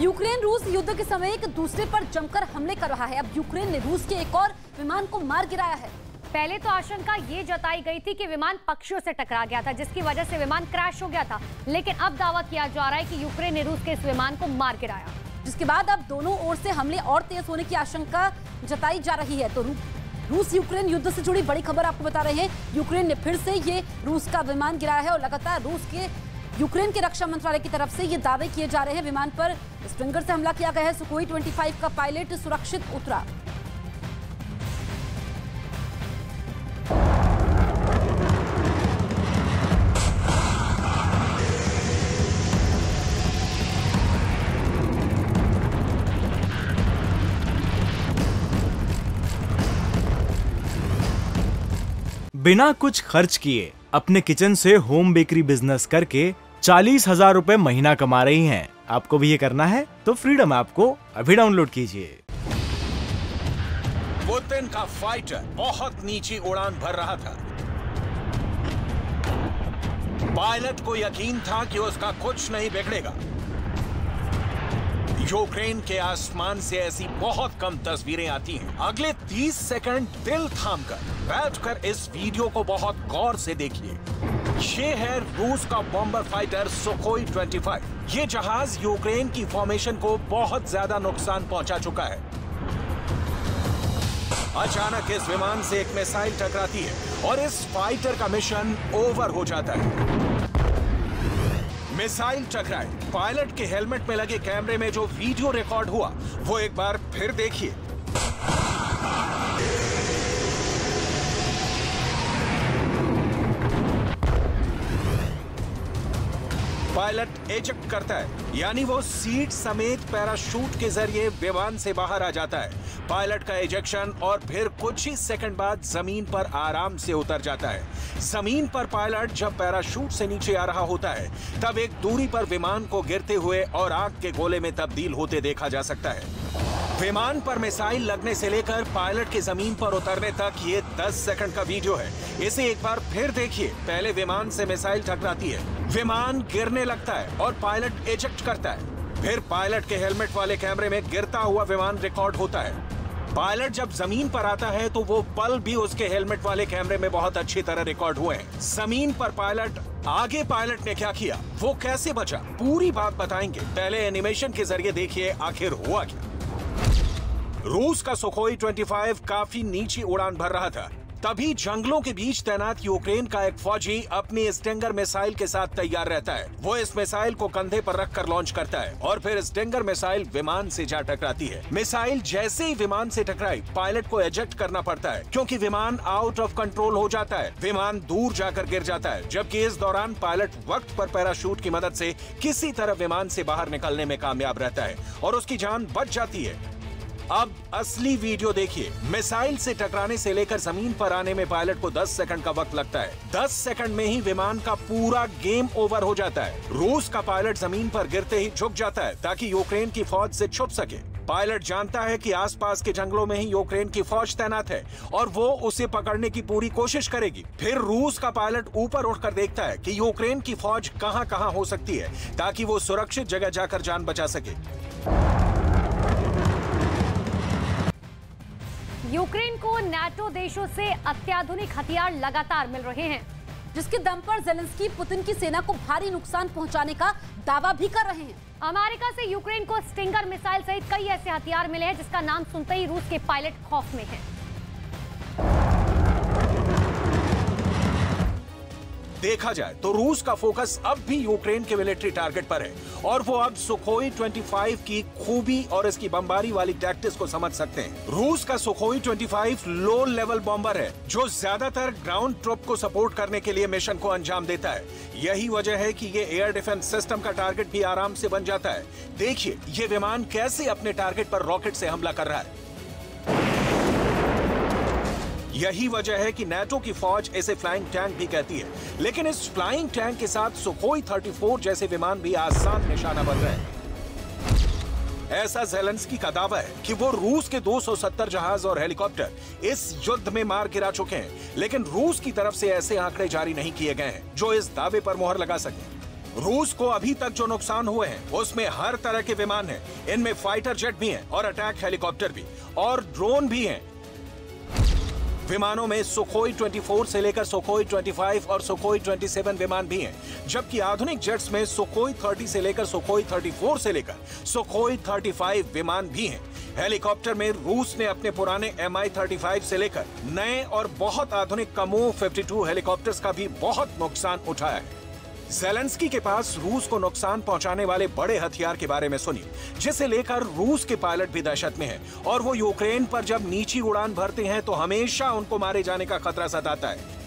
Ukraine रूस युद्ध के समय एक दूसरे पर जमकर हमले कर रहा है। अब यूक्रेन ने रूस के एक और विमान को मार गिराया है। पहले तो आशंका ये जताई गई थी कि विमान पक्षियों से टकरा गया था, जिसकी वजह से विमान क्रैश हो गया था, लेकिन अब दावा किया जा रहा है कि यूक्रेन ने रूस के इस विमान को मार गिराया, जिसके बाद अब दोनों ओर से हमले और तेज होने की आशंका जताई जा रही है। तो रूस यूक्रेन युद्ध से जुड़ी बड़ी खबर आपको बता रहे हैं। यूक्रेन ने फिर से ये रूस का विमान गिराया है और लगातार यूक्रेन के रक्षा मंत्रालय की तरफ से ये दावे किए जा रहे हैं। विमान पर स्ट्रिंगर से हमला किया गया है। सुखोई 25 का पायलट सुरक्षित उतरा। बिना कुछ खर्च किए अपने किचन से होम बेकरी बिजनेस करके 40,000 रुपए महीना कमा रही हैं। आपको भी ये करना है तो फ्रीडम ऐप को अभी डाउनलोड कीजिए। पुतिन का फाइटर बहुत नीची उड़ान भर रहा था। पायलट को यकीन था कि उसका कुछ नहीं बिगड़ेगा। यूक्रेन के आसमान से ऐसी बहुत कम तस्वीरें आती हैं। अगले 30 सेकंड दिल थामकर बैठकर इस वीडियो को बहुत गौर से देखिए। ये है रूस का बॉम्बर फाइटर सुखोई 25। ये जहाज यूक्रेन की फॉर्मेशन को बहुत ज्यादा नुकसान पहुंचा चुका है। अचानक इस विमान से एक मिसाइल टकराती है और इस फाइटर का मिशन ओवर हो जाता है। मिसाइल टकराए, पायलट के हेलमेट में लगे कैमरे में जो वीडियो रिकॉर्ड हुआ वो एक बार फिर देखिए। पायलट एजेक्ट करता है, यानी वो सीट समेत पैराशूट के जरिए विमान से बाहर आ जाता है। पायलट का एजेक्शन और फिर कुछ ही सेकंड बाद जमीन पर आराम से उतर जाता है। जमीन पर पायलट जब पैराशूट से नीचे आ रहा होता है तब एक दूरी पर विमान को गिरते हुए और आग के गोले में तब्दील होते देखा जा सकता है। विमान पर मिसाइल लगने से लेकर पायलट के जमीन पर उतरने तक ये 10 सेकंड का वीडियो है। इसे एक बार फिर देखिए। पहले विमान से मिसाइल टकराती है, विमान गिरने लगता है और पायलट एजेक्ट करता है। फिर पायलट के हेलमेट वाले कैमरे में गिरता हुआ विमान रिकॉर्ड होता है। पायलट जब जमीन पर आता है तो वो पल भी उसके हेलमेट वाले कैमरे में बहुत अच्छी तरह रिकॉर्ड हुए हैं। जमीन पर पायलट ने क्या किया, वो कैसे बचा, पूरी बात बताएंगे। पहले एनिमेशन के जरिए देखिए आखिर हुआ क्या। रूस का सुखोई 25 काफी नीची उड़ान भर रहा था। तभी जंगलों के बीच तैनात यूक्रेन का एक फौजी अपनी स्टिंगर मिसाइल के साथ तैयार रहता है। वो इस मिसाइल को कंधे पर रखकर लॉन्च करता है और फिर स्टिंगर मिसाइल विमान से जा टकराती है। मिसाइल जैसे ही विमान से टकराई, पायलट को एजेक्ट करना पड़ता है क्योंकि विमान आउट ऑफ कंट्रोल हो जाता है। विमान दूर जाकर गिर जाता है, जबकि इस दौरान पायलट वक्त पर पैराशूट की मदद से किसी तरह विमान से बाहर निकलने में कामयाब रहता है और उसकी जान बच जाती है। अब असली वीडियो देखिए। मिसाइल से टकराने से लेकर जमीन पर आने में पायलट को 10 सेकंड का वक्त लगता है। 10 सेकंड में ही विमान का पूरा गेम ओवर हो जाता है। रूस का पायलट जमीन पर गिरते ही झुक जाता है ताकि यूक्रेन की फौज से छुप सके। पायलट जानता है कि आसपास के जंगलों में ही यूक्रेन की फौज तैनात है और वो उसे पकड़ने की पूरी कोशिश करेगी। फिर रूस का पायलट ऊपर उठकर देखता है कि यूक्रेन की फौज कहां हो सकती है ताकि वो सुरक्षित जगह जाकर जान बचा सके। यूक्रेन को नाटो देशों से अत्याधुनिक हथियार लगातार मिल रहे हैं, जिसके दम पर ज़ेलेंस्की पुतिन की सेना को भारी नुकसान पहुंचाने का दावा भी कर रहे हैं। अमेरिका से यूक्रेन को स्टिंगर मिसाइल सहित कई ऐसे हथियार मिले हैं जिसका नाम सुनते ही रूस के पायलट खौफ में हैं। देखा जाए तो रूस का फोकस अब भी यूक्रेन के मिलिट्री टारगेट पर है और वो अब सुखोई 25 की खूबी और इसकी बमबारी वाली टैक्टिक्स को समझ सकते हैं। रूस का सुखोई 25 लो लेवल बॉम्बर है जो ज्यादातर ग्राउंड ट्रूप को सपोर्ट करने के लिए मिशन को अंजाम देता है। यही वजह है कि ये एयर डिफेंस सिस्टम का टारगेट भी आराम से बन जाता है। देखिए ये विमान कैसे अपने टारगेट पर रॉकेट से हमला कर रहा है। यही वजह है कि नाटो की फौज इसे फ्लाइंग टैंक भी कहती है, लेकिन इस फ्लाइंग टैंक के साथ सुखोई 34 जैसे विमान भी आसान निशाना बन रहे हैं। ऐसा ज़ेलेंस्की का दावा है कि वो रूस के 270 जहाज और हेलीकॉप्टर इस युद्ध में मार गिरा चुके हैं, लेकिन रूस की तरफ से ऐसे आंकड़े जारी नहीं किए गए हैं जो इस दावे पर मोहर लगा सके। रूस को अभी तक जो नुकसान हुए हैं उसमें हर तरह के विमान हैं। इनमें फाइटर जेट भी हैं और अटैक हेलीकॉप्टर भी और ड्रोन भी हैं। विमानों में सुखोई 24 से लेकर सुखोई 25 और सुखोई 27 विमान भी हैं, जबकि आधुनिक जेट्स में सुखोई 30 से लेकर सुखोई 34 से लेकर सुखोई 35 विमान भी हैं। हेलीकॉप्टर में रूस ने अपने पुराने Mi-35 से लेकर नए और बहुत आधुनिक कामोव 52 हेलीकॉप्टर्स का भी बहुत नुकसान उठाया है। ज़ेलेंस्की के पास रूस को नुकसान पहुंचाने वाले बड़े हथियार के बारे में सुनिए, जिसे लेकर रूस के पायलट भी दहशत में हैं और वो यूक्रेन पर जब नीची उड़ान भरते हैं तो हमेशा उनको मारे जाने का खतरा सताता है।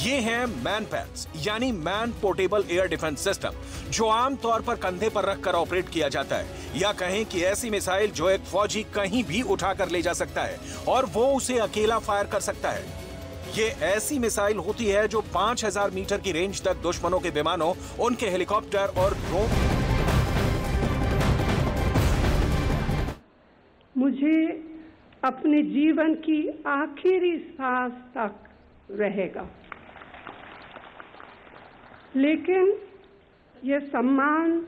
ये हैं मैनपैड्स यानी man portable air defence system, जो आमतौर पर कंधे पर रखकर ऑपरेट किया जाता है, या कहें कि ऐसी मिसाइल जो एक फौजी कहीं भी उठाकर ले जा सकता है और वो उसे अकेला फायर कर सकता है। ये ऐसी मिसाइल होती है जो 5000 मीटर की रेंज तक दुश्मनों के विमानों, उनके हेलीकॉप्टर और ड्रोन। मुझे अपने जीवन की आखिरी सांस तक रहेगा, लेकिन यह सम्मान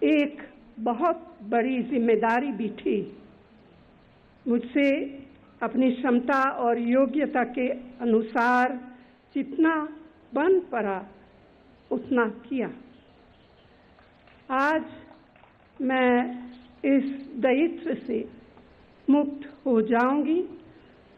एक बहुत बड़ी जिम्मेदारी भी थी। मुझसे अपनी क्षमता और योग्यता के अनुसार जितना बन पड़ा उतना किया। आज मैं इस दायित्व से मुक्त हो जाऊंगी